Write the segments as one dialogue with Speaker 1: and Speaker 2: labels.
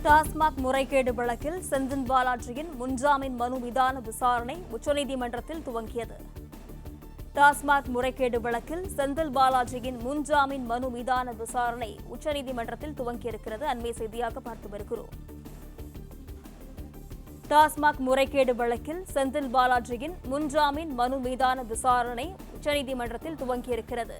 Speaker 1: டாஸ்மாக் முறைகேடு வழக்கில் செந்தில் பாலாஜியின் முன்ஜாமீன் மனு மீதான விசாரணை உச்சநீதிமன்றத்தில் துவங்கியது. டாஸ்மாக் முறைகேடு வழக்கில் செந்தில் பாலாஜியின் முன்ஜாமீன் மனு மீதான விசாரணை உச்சநீதிமன்றத்தில் துவங்கியிருக்கிறது. அண்மை செய்தியாக பார்த்து வருகிறோம். டாஸ்மாக் முறைகேடு வழக்கில் செந்தில் பாலாஜியின் முன்ஜாமீன் மனு மீதான விசாரணை உச்சநீதிமன்றத்தில் துவங்கியிருக்கிறது.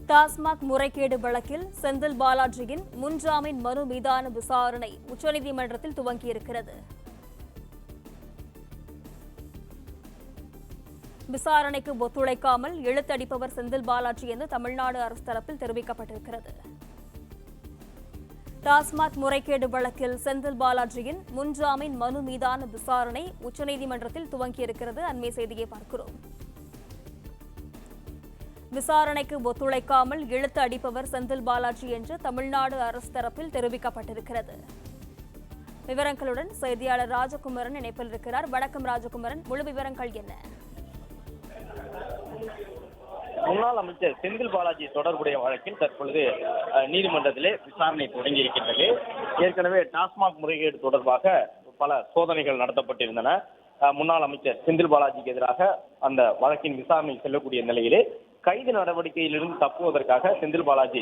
Speaker 1: டாஸ்மாக் முறைகேடு வழக்கில் செந்தில் பாலாஜியின் முன்ஜாமீன் மனு மீதான விசாரணை உச்சநீதிமன்றத்தில் துவங்கியிருக்கிறது. விசாரணைக்கு ஒத்துழைக்காமல் இழுத்தடிப்பவர் செந்தில் பாலாஜி என்று தமிழ்நாடு அரசு தரப்பில் தெரிவிக்கப்பட்டிருக்கிறது. டாஸ்மாக் முறைகேடு வழக்கில் செந்தில் பாலாஜியின் முன்ஜாமீன் மனு மீதான விசாரணை உச்சநீதிமன்றத்தில் துவங்கியிருக்கிறது. அண்மை செய்தியை பார்க்கிறோம். விசாரணைக்கு ஒத்துழைக்காமல் இழுத்து அடிப்பவர் செந்தில் பாலாஜி என்று தமிழ்நாடு அரசு தரப்பில் தெரிவிக்கப்பட்டிருக்கிறது. விவரங்களுடன் செய்தியாளர் ராஜகுமரன் இணைப்பில் இருக்கிறார். வணக்கம் ராஜகுமரன், முழு விவரங்கள் என்ன?
Speaker 2: முன்னாள் அமைச்சர் செந்தில் பாலாஜி தொடர்புடைய வழக்கில் தற்பொழுது நீதிமன்றத்திலே விசாரணை தொடங்கியிருக்கின்றது. ஏற்கனவே டாஸ்மாக் முறைகேடு தொடர்பாக பல சோதனைகள் நடத்தப்பட்டிருந்தன. முன்னாள் அமைச்சர் செந்தில் பாலாஜிக்கு எதிராக அந்த வழக்கின் விசாரணை செல்லக்கூடிய நிலையிலே கைது நடவடிக்கையிலிருந்து தப்புவதற்காக செந்தில் பாலாஜி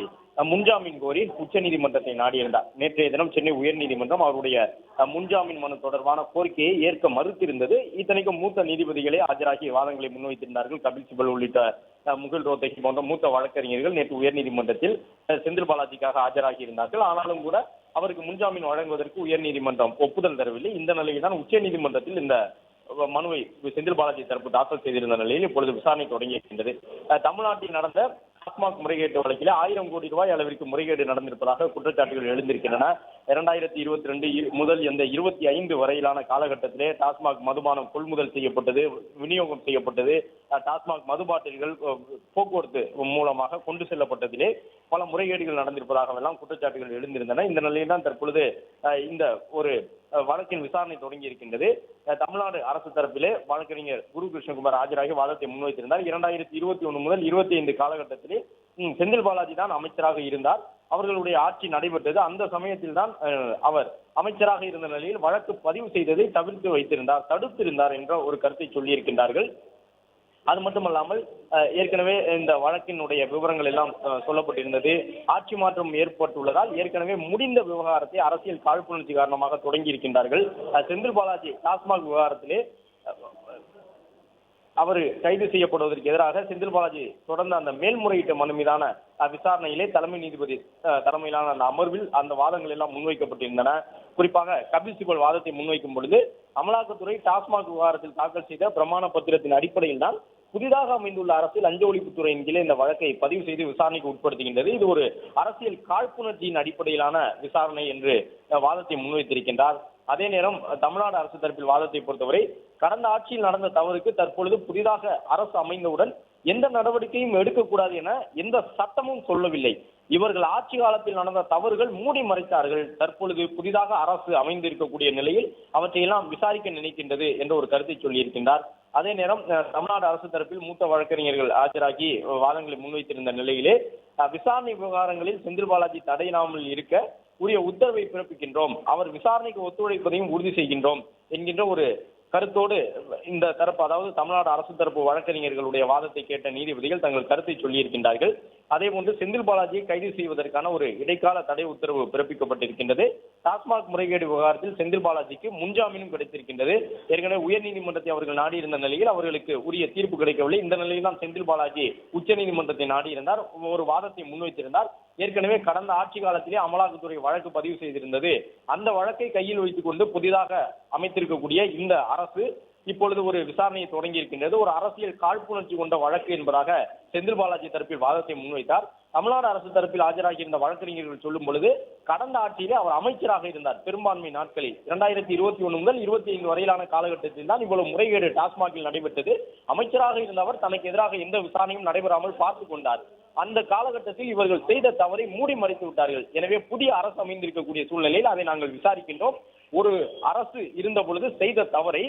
Speaker 2: முன்ஜாமீன் கோரி உச்சநீதிமன்றத்தை நாடியிருந்தார். நேற்றைய தினம் சென்னை உயர்நீதிமன்றம் அவருடைய முன்ஜாமீன் மனு தொடர்பான கோரிக்கையை ஏற்க மறுத்திருந்தது. இத்தனைக்கும் மூத்த நீதிபதிகளே ஆஜராகி வாதங்களை முன்வைத்திருந்தார்கள். கபில் சிபல் உள்ளிட்ட முகுல் ரோத்தகி போன்ற மூத்த வழக்கறிஞர்கள் நேற்று உயர்நீதிமன்றத்தில் செந்தில் பாலாஜிக்காக ஆஜராகி இருந்தார்கள். ஆனாலும் கூட அவருக்கு முன்ஜாமீன் வழங்குவதற்கு உயர்நீதிமன்றம் ஒப்புதல் தரவில்லை. இந்த நிலையில் தான் உச்சநீதிமன்றத்தில் இந்த மனுவை செந்தில் பாலாஜி தரப்பு தாக்கல் செய்திருந்த நிலையில் இப்பொழுது விசாரணை தொடங்கியிருக்கின்றது. தமிழ்நாட்டில் நடந்த டாஸ்மாக் முறைகேட்டு வழக்கில் 1000 கோடி ரூபாய் அளவிற்கு முறைகேடு நடந்திருப்பதாக குற்றச்சாட்டுகள் எழுந்திருக்கின்றன. 2022 முதல் இந்த 25 வரையிலான காலகட்டத்திலே டாஸ்மாக் மதுபானம் கொள்முதல் செய்யப்பட்டது, விநியோகம் செய்யப்பட்டது, டாஸ்மாக் மது பாட்டில்கள் போக்குவரத்து மூலமாக கொண்டு செல்லப்பட்டதிலே பல முறைகேடுகள் நடந்திருப்பதாகவெல்லாம் குற்றச்சாட்டுகள் எழுந்திருந்தன. இந்த நிலையில் தான் தற்பொழுது இந்த ஒரு வழக்கின் விசாரணை தொடங்கி இருக்கின்றது. தமிழ்நாடு அரசு தரப்பிலே வழக்கறிஞர் குரு கிருஷ்ணகுமார் ஆஜராகி வாதத்தை முன்வைத்திருந்தார். 2021 முதல் 25 காலகட்டத்திலே செந்தில் பாலாஜி தான் அமைச்சராக இருந்தார். அவர்களுடைய ஆட்சி நடைபெற்றது. அந்த சமயத்தில் தான் அவர் அமைச்சராக இருந்த நிலையில் வழக்கு பதிவு செய்ததை தடுத்திருந்தார் என்ற ஒரு கருத்தை சொல்லியிருக்கின்றார்கள். அது மட்டுமல்லாமல் ஏற்கனவே இந்த வழக்கினுடைய விவரங்கள் எல்லாம் சொல்லப்பட்டிருந்தது. ஆட்சி மாற்றம் ஏற்பட்டுள்ளதால் ஏற்கனவே முடிந்த விவகாரத்தை அரசியல் காழ்ப்புணர்ச்சி காரணமாக தொடங்கி இருக்கின்றார்கள். செந்தில் பாலாஜி டாஸ்மாக் விவகாரத்திலே அவர் கைது செய்யப்படுவதற்கு எதிராக செந்தில் பாலாஜி தொடர்ந்த அந்த மேல்முறையீட்டு மனு மீதான விசாரணையிலே தலைமை நீதிபதி தலைமையிலான அந்த அமர்வில் அந்த வாதங்கள் எல்லாம் முன்வைக்கப்பட்டிருந்தன. குறிப்பாக கபில் சிபல் வாதத்தை முன்வைக்கும் பொழுது அமலாக்கத்துறை டாஸ்மாக் விவகாரத்தில் தாக்கல் செய்த பிரமாண பத்திரத்தின் அடிப்படையில் தான் புதிதாக அமைந்துள்ள அரசு லஞ்ச ஒழிப்புத்துறையின் கீழே இந்த வழக்கை பதிவு செய்து விசாரணைக்கு உட்படுத்துகின்றது. இது ஒரு அரசியல் காழ்ப்புணர்ச்சியின் அடிப்படையிலான விசாரணை என்று வாதத்தை முன்வைத்திருக்கின்றார். அதே நேரம் தமிழ்நாடு அரசு தரப்பில் வாதத்தை பொறுத்தவரை கடந்த ஆட்சியில் நடந்த தவறுக்கு தற்பொழுது புதிதாக அரசு அமைந்தவுடன் எந்த நடவடிக்கையும் எடுக்கக்கூடாது என எந்த சட்டமும் சொல்லவில்லை. இவர்கள் ஆட்சி காலத்தில் நடந்த தவறுகள் மூடி மறைத்தார்கள். தற்பொழுது புதிதாக அரசு அமைந்திருக்கக்கூடிய நிலையில் அவற்றையெல்லாம் விசாரிக்க நினைக்கின்றது என்ற ஒரு கருத்தை சொல்லியிருக்கின்றார். அதே நேரம் தமிழ்நாடு அரசு தரப்பில் மூத்த வழக்கறிஞர்கள் ஆஜராகி வாதங்களை முன்வைத்திருந்த நிலையிலே விசாரணை விவகாரங்களில் செந்தில் பாலாஜி தடையில்லாமல் இருக்க உரிய உத்தரவை பிறப்பிக்கின்றோம், அவர் விசாரணைக்கு ஒத்துழைப்பதையும் உறுதி செய்கின்றோம் என்கின்ற ஒரு கருத்தோடு இந்த தரப்பு, அதாவது தமிழ்நாடு அரசு தரப்பு வழக்கறிஞர்களுடைய வாதத்தை கேட்ட நீதிபதிகள் தங்கள் கருத்தை சொல்லியிருக்கின்றார்கள். அதே போன்று செந்தில் பாலாஜியை கைது செய்வதற்கான ஒரு இடைக்கால தடை உத்தரவு பிறப்பிக்கப்பட்டிருக்கின்றது. டாஸ்மாக் முறைகேடு விவகாரத்தில் செந்தில் பாலாஜிக்கு முன்ஜாமீனும் கிடைத்திருக்கின்றது. ஏற்கனவே உயர்நீதிமன்றத்தை அவர்கள் நாடியிருந்த நிலையில் அவர்களுக்கு உரிய தீர்ப்பு கிடைக்கவில்லை. இந்த நிலையில் தான் செந்தில் பாலாஜி உச்சநீதிமன்றத்தை நாடியிருந்தார், ஒரு வாதத்தை முன்வைத்திருந்தார். ஏற்கனவே கடந்த ஆட்சி காலத்திலே அமலாக்கத்துறை வழக்கு பதிவு செய்திருந்தது. அந்த வழக்கை கையில் வைத்துக் கொண்டு புதிதாக அமைத்திருக்கக்கூடிய இந்த அரசு இப்பொழுது ஒரு விசாரணையை தொடங்கி இருக்கின்றது. ஒரு அரசியல் காழ்ப்புணர்ச்சி கொண்ட வழக்கு என்பதாக செந்தில் பாலாஜி தரப்பில் வாதத்தை முன்வைத்தார். தமிழ்நாடு அரசு தரப்பில் ஆஜராகி இருந்த வழக்கறிஞர்கள் சொல்லும் பொழுது கடந்த ஆட்சியிலே அவர் அமைச்சராக இருந்தார். பெரும்பான்மை நாட்களில் 2021 முதல் 25 வரையிலான காலகட்டத்தில் தான் இவ்வளவு முறைகேடு டாஸ்மாகில் நடைபெற்றது. அமைச்சராக இருந்தவர் தனக்கு எதிராக எந்த விசாரணையும் நடைபெறாமல் பார்த்துக் கொண்டார். அந்த காலகட்டத்தில் இவர்கள் செய்த தவறை மூடி மறைத்து விட்டார்கள். எனவே புதிய அரசு அமைந்திருக்கக்கூடிய சூழ்நிலையில் அதை நாங்கள் விசாரிக்கின்றோம். ஒரு அரசு இருந்த பொழுது செய்த தவறை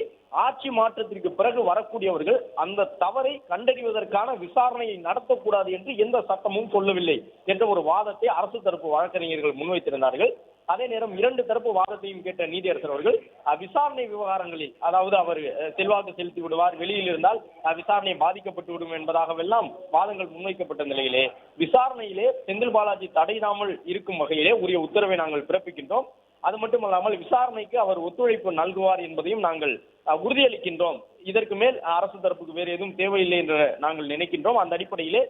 Speaker 2: ஆட்சி மாற்றத்திற்கு பிறகு வரக்கூடியவர்கள் அந்த தவறை கண்டறிவதற்கான விசாரணையை நடத்தக்கூடாது என்று எந்த சட்டமும் சொல்லவில்லை என்ற ஒரு வாதத்தை அரசு தரப்பு வழக்கறிஞர்கள் முன்வைத்திருந்தார்கள். அதே நேரம் இரண்டு தரப்பு வாதத்தையும் கேட்ட நீதியரசர் அவர்கள் விசாரணை விவகாரங்களில், அதாவது அவர் செல்வாக்கு செலுத்தி விடுவார், வெளியில் இருந்தால் விசாரணை பாதிக்கப்பட்டு விடும் என்பதாகவெல்லாம் வாதங்கள் முன்வைக்கப்பட்ட நிலையிலே விசாரணையிலே செந்தில் பாலாஜி தடையிடாமல் இருக்கும் வகையிலே உரிய உத்தரவை நாங்கள் பிறப்பிக்கின்றோம். அது மட்டுமல்லாமல் விசாரணைக்கு அவர் ஒத்துழைப்பு நல்குவார் என்பதையும் நாங்கள் உறுதியளிக்கின்றோம். இதற்கு மேல் அரசு தரப்புக்கு வேறு எதுவும் தேவையில்லை என்று நாங்கள் நினைக்கின்றோம். அந்த அடிப்படையிலே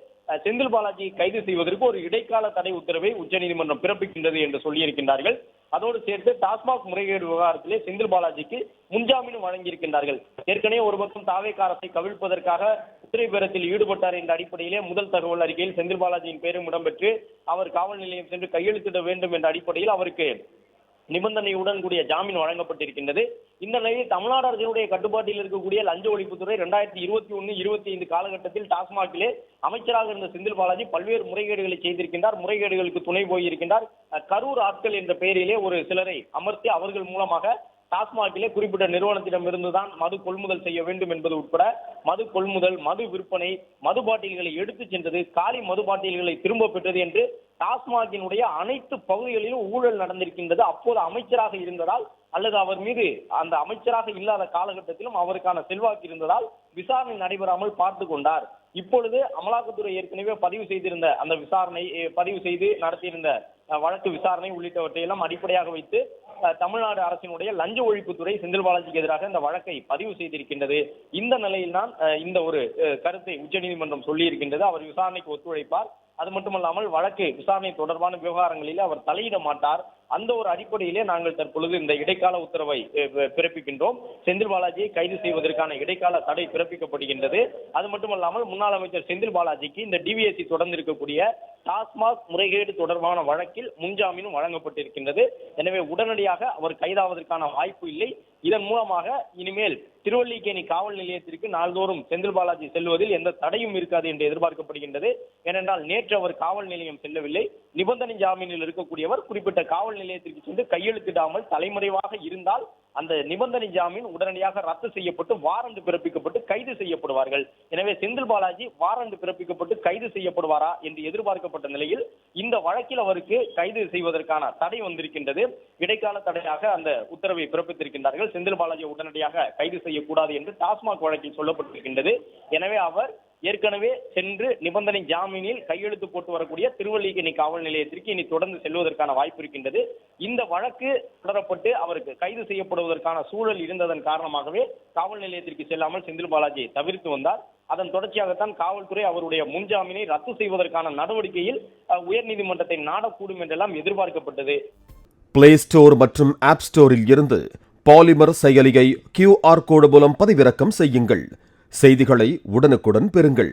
Speaker 2: செந்தில் பாலாஜியை கைது செய்வதற்கு ஒரு இடைக்கால தடை உத்தரவை உச்சநீதிமன்றம் பிறப்பிக்கின்றது என்று சொல்லியிருக்கின்றார்கள். அதோடு சேர்த்து டாஸ்மாக் முறைகேடு விவகாரத்திலே செந்தில் பாலாஜிக்கு முன்ஜாமீன் வழங்கியிருக்கின்றார்கள். ஏற்கனவே ஒரு பக்கம் தாவேகா அரசை கவிழ்ப்பதற்காக உத்திரைபேரத்தில் ஈடுபட்டார் என்ற அடிப்படையிலே முதல் தகவல் அறிக்கையில் செந்தில் பாலாஜியின் பெயரும் இடம்பெற்று அவர் காவல் நிலையம் சென்று கையெழுத்திட வேண்டும் என்ற அடிப்படையில் அவருக்கு நிபந்தனையுடன் கூடிய ஜாமீன் வழங்கப்பட்டிருக்கின்றது. இந்த நிலையில் தமிழ்நாடு அரசினுடைய கட்டுப்பாட்டில் இருக்கக்கூடிய லஞ்ச ஒழிப்புத்துறை 2021-25 காலகட்டத்தில் டாஸ்மாகிலே அமைச்சராக இருந்த செந்தில் பாலாஜி பல்வேறு முறைகேடுகளை செய்திருக்கின்றார். முறைகேடுகளுக்கு துணை போயிருக்கின்றார். கரூர் ஆட்கள் என்ற பெயரிலே ஒரு சிலரை அமர்த்தி அவர்கள் மூலமாக டாஸ்மாகிலே குறிப்பிட்ட நிறுவனத்திடம் இருந்துதான் மது கொள்முதல் செய்ய வேண்டும் என்பது உட்பட மது கொள்முதல், மது விற்பனை, மது பாட்டில்களை எடுத்துச் சென்றது, காலி மது பாட்டில்களை திரும்ப பெற்றது என்று டாஸ்மாகினுடைய அனைத்து பகுதிகளிலும் ஊழல் நடந்திருக்கின்றது. அப்போது அமைச்சராக இருந்ததால் அல்லது அவர் மீது அந்த அமைச்சராக இல்லாத காலகட்டத்திலும் அவருக்கான செல்வாக்கு இருந்ததால் விசாரணை நடைபெறாமல் பார்த்து கொண்டார். இப்பொழுது அமலாக்கத்துறை ஏற்கனவே பதிவு செய்திருந்த அந்த விசாரணை பதிவு செய்து நடத்தியிருந்த வழக்கு விசாரணை உள்ளிட்டவற்றையெல்லாம் அடிப்படையாக வைத்து தமிழ்நாடு அரசினுடைய லஞ்ச ஒழிப்புத்துறை செந்தில் பாலாஜிக்கு எதிராக இந்த வழக்கை பதிவு செய்திருக்கின்றது. இந்த நிலையில் தான் இந்த ஒரு கருத்தை உச்சநீதிமன்றம் சொல்லியிருக்கின்றது. அவர் விசாரணைக்கு ஒத்துழைப்பார். அது மட்டுமல்லாமல் வழக்கு விசாரணை தொடர்பான விவகாரங்களில் அவர் தலையிட மாட்டார். அந்த ஒரு அடிப்படையிலே நாங்கள் தற்பொழுது இந்த இடைக்கால உத்தரவை பிறப்பிக்கின்றோம். செந்தில் பாலாஜியை கைது செய்வதற்கான இடைக்கால தடை பிறப்பிக்கப்படுகின்றது. அது மட்டுமல்லாமல் முன்னாள் அமைச்சர் செந்தில் பாலாஜிக்கு இந்த டிவிஎஸ்சி தொடர்ந்து இருக்கக்கூடிய டாஸ்மாக் முறைகேடு தொடர்பான வழக்கில் முன்ஜாமீனும் வழங்கப்பட்டிருக்கின்றது. எனவே உடனடியாக அவர் கைதாவதற்கான வாய்ப்பு இல்லை. இதன் மூலமாக இனிமேல் திருவல்லிக்கேணி காவல் நிலையத்திற்கு நாள்தோறும் செந்தில் பாலாஜி செல்வதில் எந்த தடையும் இருக்காது என்று எதிர்பார்க்கப்படுகின்றது. ஏனென்றால் நேற்று அவர் காவல் நிலையம் செல்லவில்லை. நிபந்தனை ஜாமீனில் இருக்கக்கூடியவர் குறிப்பிட்ட காவல் நிலையத்திற்கு சென்று கையெழுத்திடாமல் தலைமறைவாக இருந்தால் அந்த நிபந்தனை ஜாமீன் உடனடியாக ரத்து செய்யப்பட்டு வாரண்ட் பிறப்பிக்கப்பட்டு கைது செய்யப்படுவார்கள். எனவே செந்தில் பாலாஜி வாரண்ட் பிறப்பிக்கப்பட்டு கைது செய்யப்படுவாரா என்று எதிர்பார்க்கப்பட்ட நிலையில் இந்த வழக்கில் அவருக்கு கைது செய்வதற்கான தடை வந்திருக்கின்றது. இடைக்கால தடையாக அந்த உத்தரவை பிறப்பித்திருக்கின்றார்கள். செந்தில் பாலாஜி உடனடியாக கைது செய்யக்கூடாது என்று டாஸ்மாக் வழக்கில் சொல்லப்பட்டிருக்கின்றது. எனவே அவர் ஏற்கனவே சென்று நிபந்தனை ஜாமீனில் கையெழுத்து போட்டு வரக்கூடிய திருவல்லிக்கேணி காவல் நிலையத்திற்கு இனி தொடர்ந்து செல்வதற்கான வாய்ப்பு இருக்கின்றது. இந்த வழக்கு தொடரப்பட்டு அவருக்கு கைது செய்யப்படுவதற்கான சூழல் இருந்ததன் காரணமாகவே காவல் நிலையத்திற்கு செல்லாமல் செந்தில் பாலாஜி தவிர்த்து வந்தார். அதன் தொடர்ச்சியாகத்தான் காவல்துறை அவருடைய முன்ஜாமீனை ரத்து செய்வதற்கான நடவடிக்கையில் உயர்நீதிமன்றத்தை நாடக்கூடும் என்றெல்லாம் எதிர்பார்க்கப்பட்டது.
Speaker 3: பிளே ஸ்டோர் மற்றும் ஆப் ஸ்டோரில் இருந்து பாலிமர் செயலியை QR கோடு மூலம் பதிவிறக்கம் செய்யுங்கள். செய்திகளை உடனுக்குடன் பெறுங்கள்.